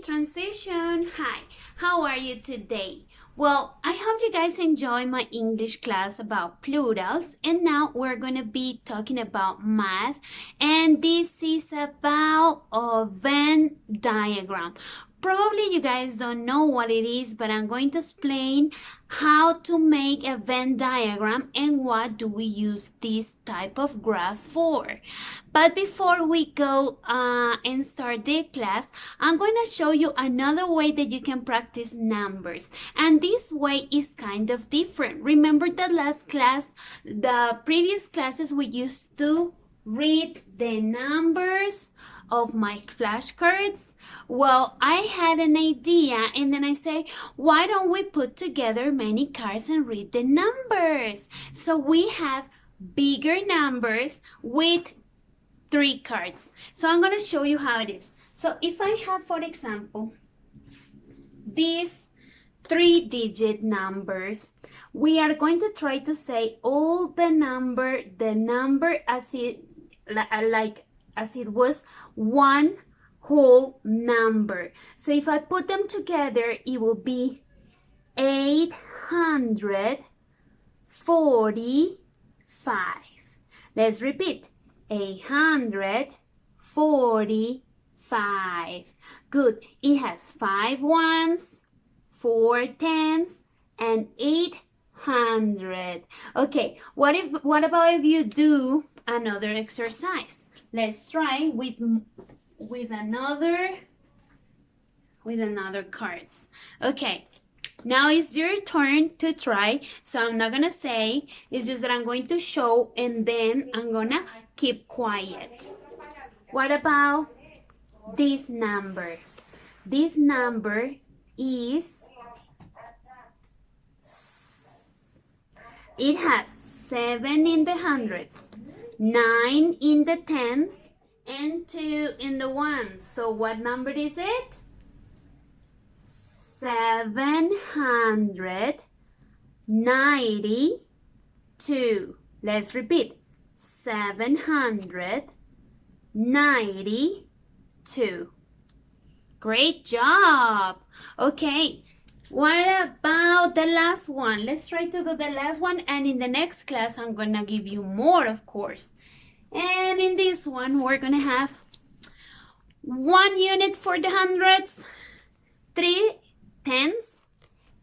Transition. Hi, how are you today? Well, I hope you guys enjoy my English class about plurals, and now we're going to be talking about math, and this is about a Venn diagram. Probably you guys don't know what it is, but I'm going to explain how to make a Venn diagram and what do we use this type of graph for. But before we go and start the class, I'm going to show you another way that you can practice numbers. And this way is kind of different. Remember that last class, the previous classes, we used to read the numbers of my flashcards? Well, I had an idea and then I say, why don't we put together many cards and read the numbers? So we have bigger numbers with 3 cards. So I'm going to show you how it is. So if I have, for example, these 3-digit numbers, we are going to try to say all the number as it was one whole number. So if I put them together, it will be 845. Let's repeat. 845. Good. It has 5 ones, 4 tens, and 800. Okay, what about if you do another exercise? Let's try with another cards. Okay, now it's your turn to try. So I'm not gonna say, it's just that I'm going to show and then I'm gonna keep quiet. What about this number? This number is, it has 7 in the hundreds, 9 in the tens, and 2 in the ones. So what number is it? 792. Let's repeat. 792. Great job. Okay, what about the last one? Let's try to do the last one, and in the next class I'm gonna give you more, of course. And in this one we're gonna have 1 unit for the hundreds, 3 tens,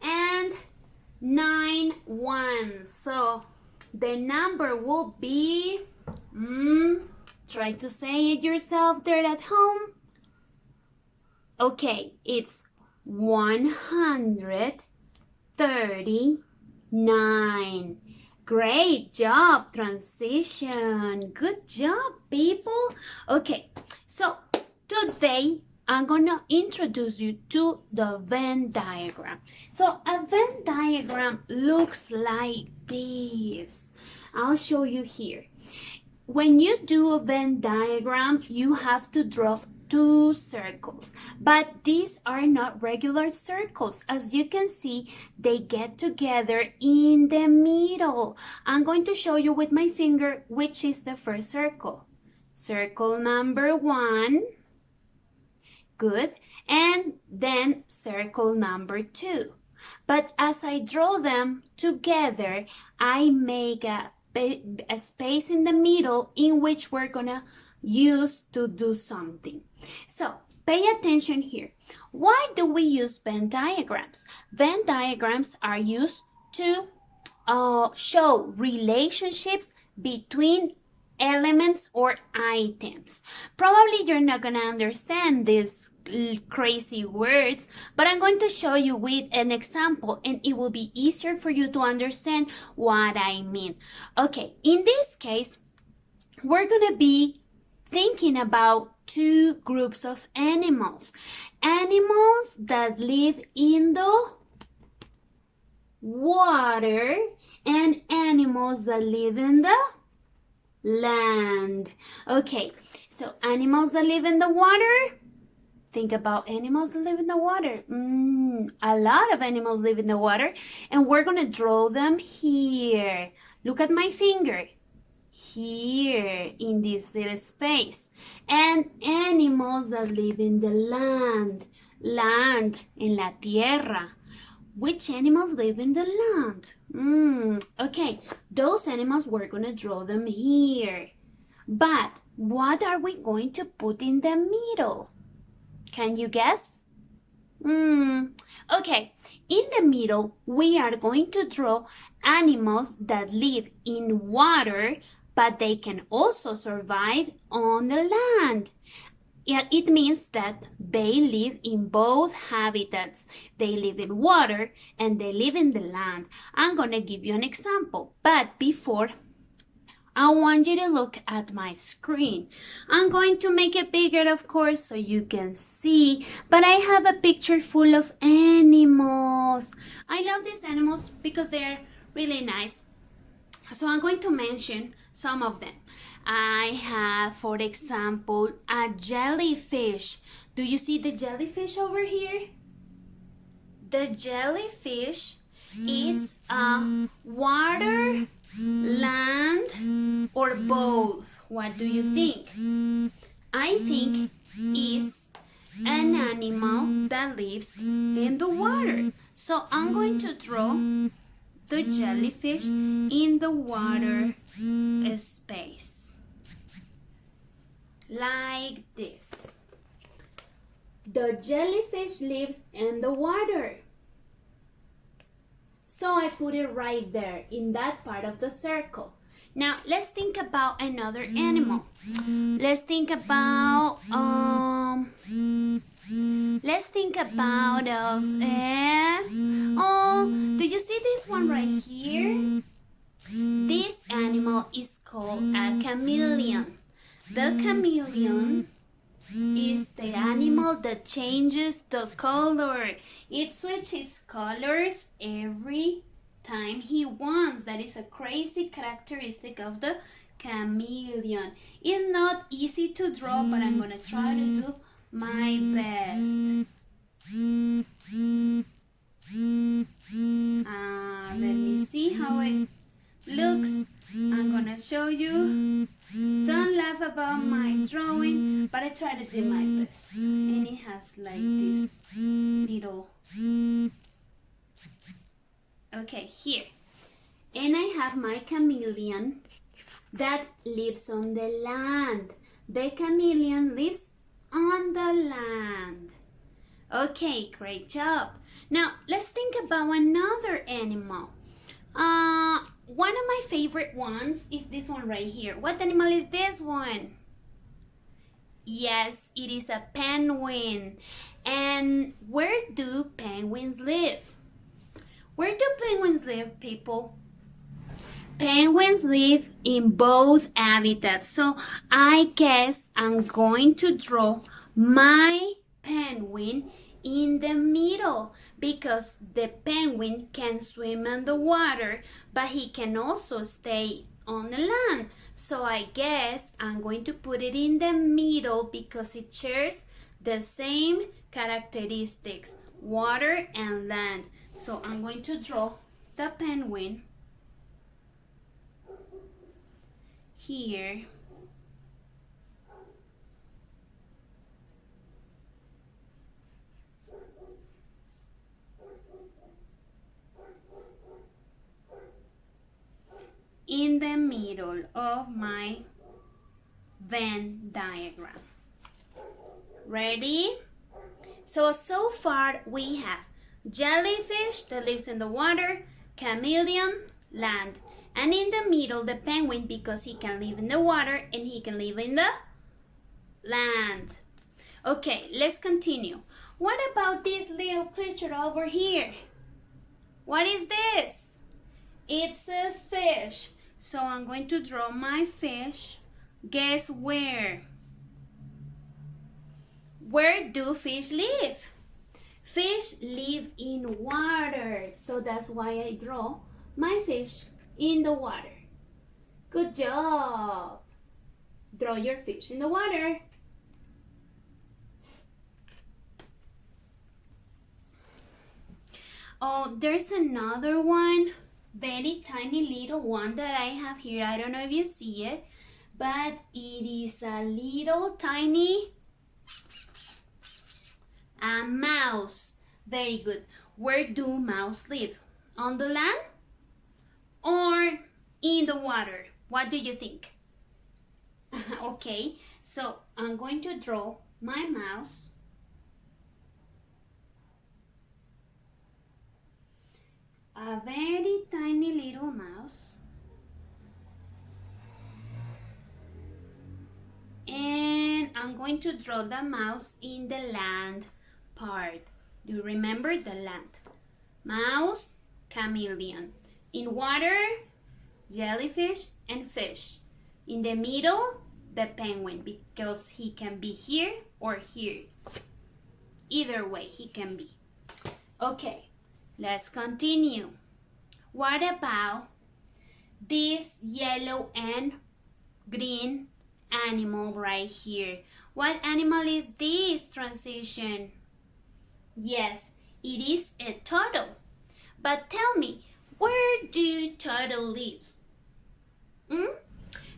and 9 ones. So the number will be, try to say it yourself there at home. Okay, it's 139. Great job, transition. Good job, people. Okay, so today I'm gonna introduce you to the Venn diagram. So a Venn diagram looks like this. I'll show you here. When you do a Venn diagram, you have to draw 2 circles, but these are not regular circles. As you can see, they get together in the middle. I'm going to show you with my finger which is the first circle. Circle number 1. Good. And then circle number 2. But as I draw them together, I make a space in the middle in which we're gonna use to do something. So pay attention here. Why do we use Venn diagrams? Venn diagrams are used to show relationships between elements or items. Probably you're not gonna understand these crazy words, but I'm going to show you with an example and it will be easier for you to understand what I mean. Okay, in this case, we're gonna be thinking about 2 groups of animals. Animals that live in the water and animals that live in the land. Okay, so animals that live in the water. Think about animals that live in the water. A lot of animals live in the water, and we're gonna draw them here. Look at my finger. Here in this little space. And animals that live in the land. Land, en la tierra. Which animals live in the land? Okay, those animals, we're going to draw them here. But what are we going to put in the middle? Can you guess? Okay, in the middle, we are going to draw animals that live in water, but they can also survive on the land. It means that they live in both habitats. They live in water and they live in the land. I'm going to give you an example, but before, I want you to look at my screen. I'm going to make it bigger, of course, so you can see, but I have a picture full of animals. I love these animals because they're really nice. So I'm going to mention some of them. I have, for example, a jellyfish. Do you see the jellyfish over here? The jellyfish is a water, land, or both. What do you think? I think it's an animal that lives in the water. So I'm going to draw the jellyfish in the water space. Like this. The jellyfish lives in the water. So I put it right there in that part of the circle. Now let's think about another animal. Let's think about do you see this one right here? This animal is called a chameleon. The chameleon is the animal that changes the color. It switches colors every time he wants. That is a crazy characteristic of the chameleon. It's not easy to draw, but I'm gonna try to do my best. Let me see how it looks. I'm gonna show you. Don't laugh about my drawing, but I try to do my best. And it has like this little. Okay, here. And I have my chameleon that lives on the land. The chameleon lives on the land. Okay, great job. Now, let's think about another animal. One of my favorite ones is this one right here. What animal is this one? Yes, it is a penguin. And where do penguins live? Where do penguins live, people? Penguins live in both habitats. So I guess I'm going to draw my penguin in the middle because the penguin can swim in the water, but he can also stay on the land. So I guess I'm going to put it in the middle because it shares the same characteristics, water and land. So I'm going to draw the penguin here. In the middle of my Venn diagram. Ready? So far we have jellyfish that lives in the water, chameleon, land, and in the middle the penguin because he can live in the water and he can live in the land. Okay, let's continue. What about this little creature over here? What is this? It's a fish. So I'm going to draw my fish. Guess where? Where do fish live? Fish live in water. So that's why I draw my fish in the water. Good job. Draw your fish in the water. Oh, there's another one. Very tiny little one that I have here. I don't know if you see it, but it is a little tiny A mouse. Very good. Where do mouse live? On the land or in the water? What do you think? Okay, so I'm going to draw my mouse. A very tiny little mouse. And I'm going to draw the mouse in the land part. Do you remember the land? Mouse, chameleon. In water, jellyfish and fish. In the middle, the penguin, because he can be here or here. Either way, he can be. Okay, let's continue. What about this yellow and green animal right here? What animal is this, transition? Yes, it is a turtle. But tell me, where do turtles live?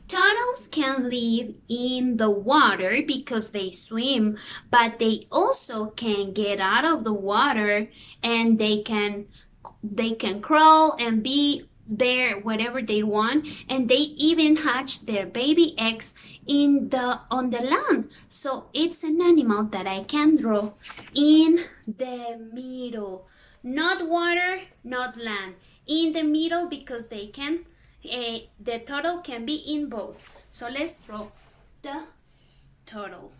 Turtles can live in the water because they swim, but they also can get out of the water and they can crawl and be there whatever they want, and they even hatch their baby eggs on the land. So it's an animal that I can draw in the middle. Not water, not land. In the middle because they can the turtle can be in both. So let's draw the turtle.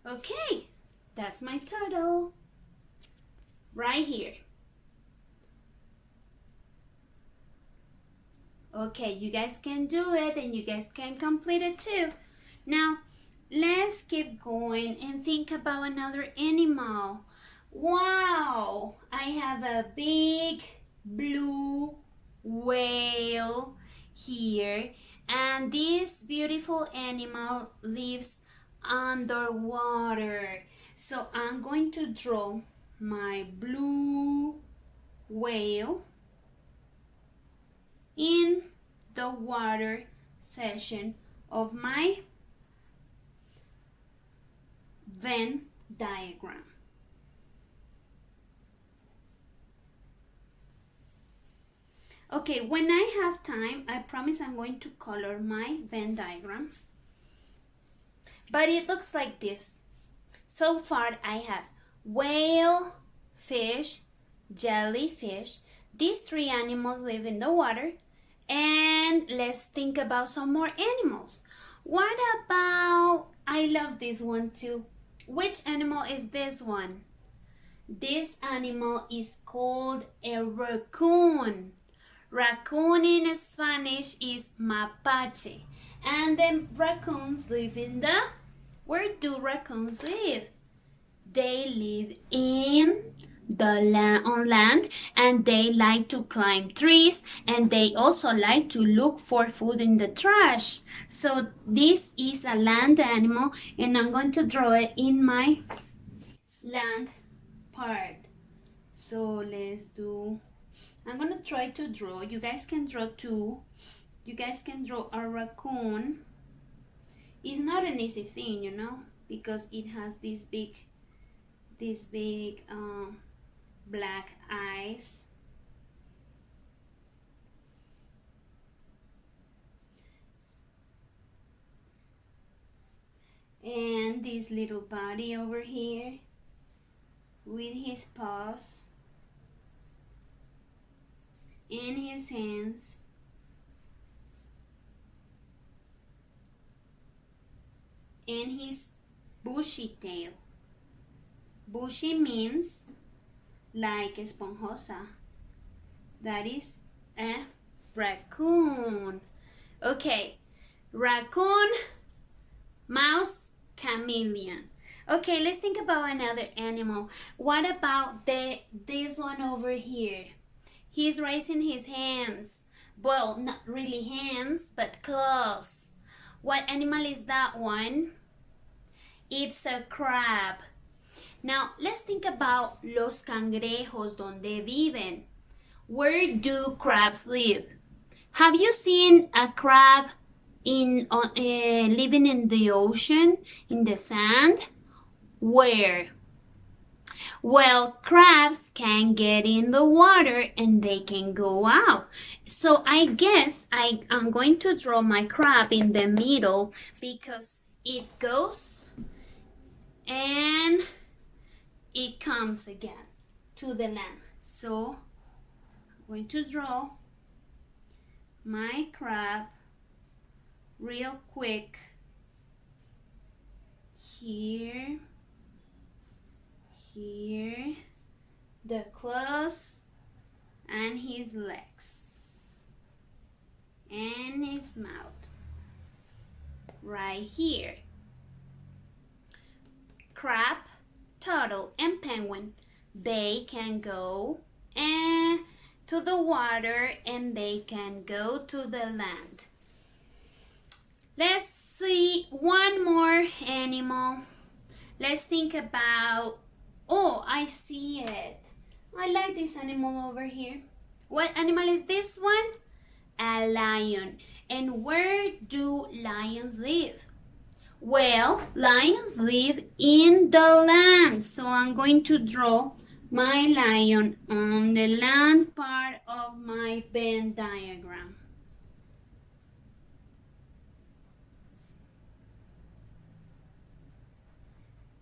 Okay, that's my turtle right here. Okay, you guys can do it and you guys can complete it too. Now, let's keep going and think about another animal. Wow, I have a big blue whale here, and this beautiful animal lives underwater. So I'm going to draw my blue whale in the water section of my Venn diagram. Okay, when I have time, I promise I'm going to color my Venn diagram. But it looks like this. So far, I have whale, fish, jellyfish. These three animals live in the water. And let's think about some more animals. What about, I love this one too. Which animal is this one? This animal is called a raccoon. Raccoon in Spanish is mapache. And then raccoons live in the, where do raccoons live? They live in the land, on land, and they like to climb trees, and they also like to look for food in the trash. So this is a land animal, and I'm going to draw it in my land part. So let's do, I'm gonna try to draw, you guys can draw too. You guys can draw a raccoon. It's not an easy thing, you know, because it has these big black eyes. And this little body over here with his paws and his hands. And his bushy tail. Bushy means like esponjosa. That is a raccoon. Okay, raccoon, mouse, chameleon. Okay, let's think about another animal. What about this one over here? He's raising his hands. Well, not really hands, but claws. What animal is that one? It's a crab. Now, let's think about los cangrejos, donde viven. Where do crabs live? Have you seen a crab living in the ocean, in the sand. Where? Well, crabs can get in the water and they can go out. So I guess I'm going to draw my crab in the middle because it goes and it comes again to the land. So I'm going to draw my crab real quick here, the claws and his legs and his mouth right here. Crab, turtle, and penguin, they can go to the water and they can go to the land. Let's see one more animal. Let's think about, oh, I see it. I like this animal over here. What animal is this one? A lion. And where do lions live? Well, lions live in the land. So I'm going to draw my lion on the land part of my Venn diagram.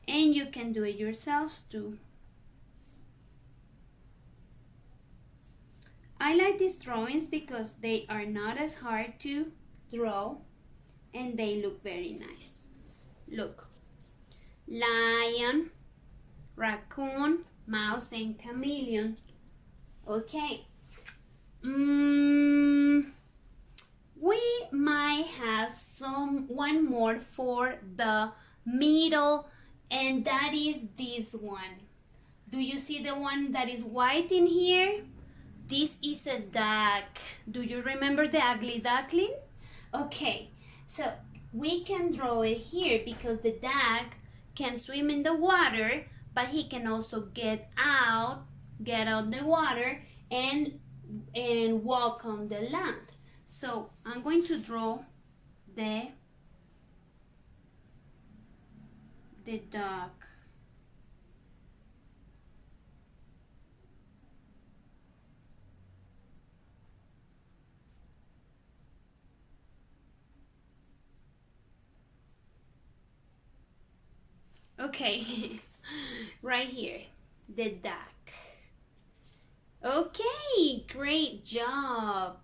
And you can do it yourselves too. I like these drawings because they are not as hard to draw and they look very nice. Look, lion, raccoon, mouse, and chameleon. Okay. We might have one more for the middle, and that is this one. Do you see the one that is white in here? This is a duck. Do you remember the ugly duckling? Okay, so we can draw it here because the duck can swim in the water, but he can also get out the water and walk on the land. So I'm going to draw the duck. Okay, right here, the duck. Okay, great job.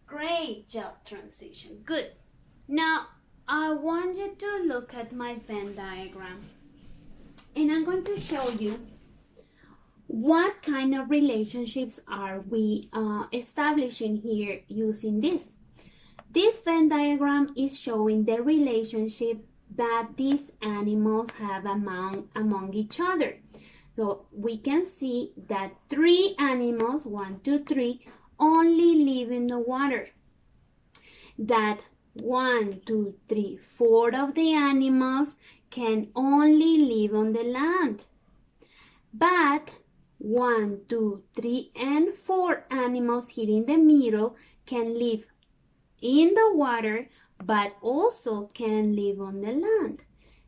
Great job, transition. Good. Now, I want you to look at my Venn diagram. And I'm going to show you what kind of relationships are we establishing here using this. This Venn diagram is showing the relationship that these animals have among each other. So we can see that 3 animals, 1, 2, 3, only live in the water. That 1, 2, 3, 4 of the animals can only live on the land. But 1, 2, 3, and 4 animals here in the middle can live in the water, but also can live on the land.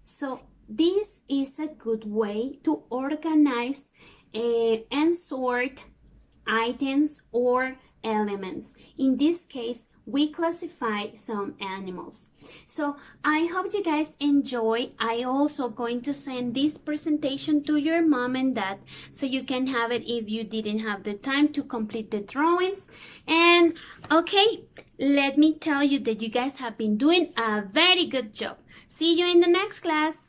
So this is a good way to organize and sort items or elements. In this case, we classify some animals. So I hope you guys enjoy. I also going to send this presentation to your mom and dad so you can have it if you didn't have the time to complete the drawings. And okay, let me tell you that you guys have been doing a very good job. See you in the next class.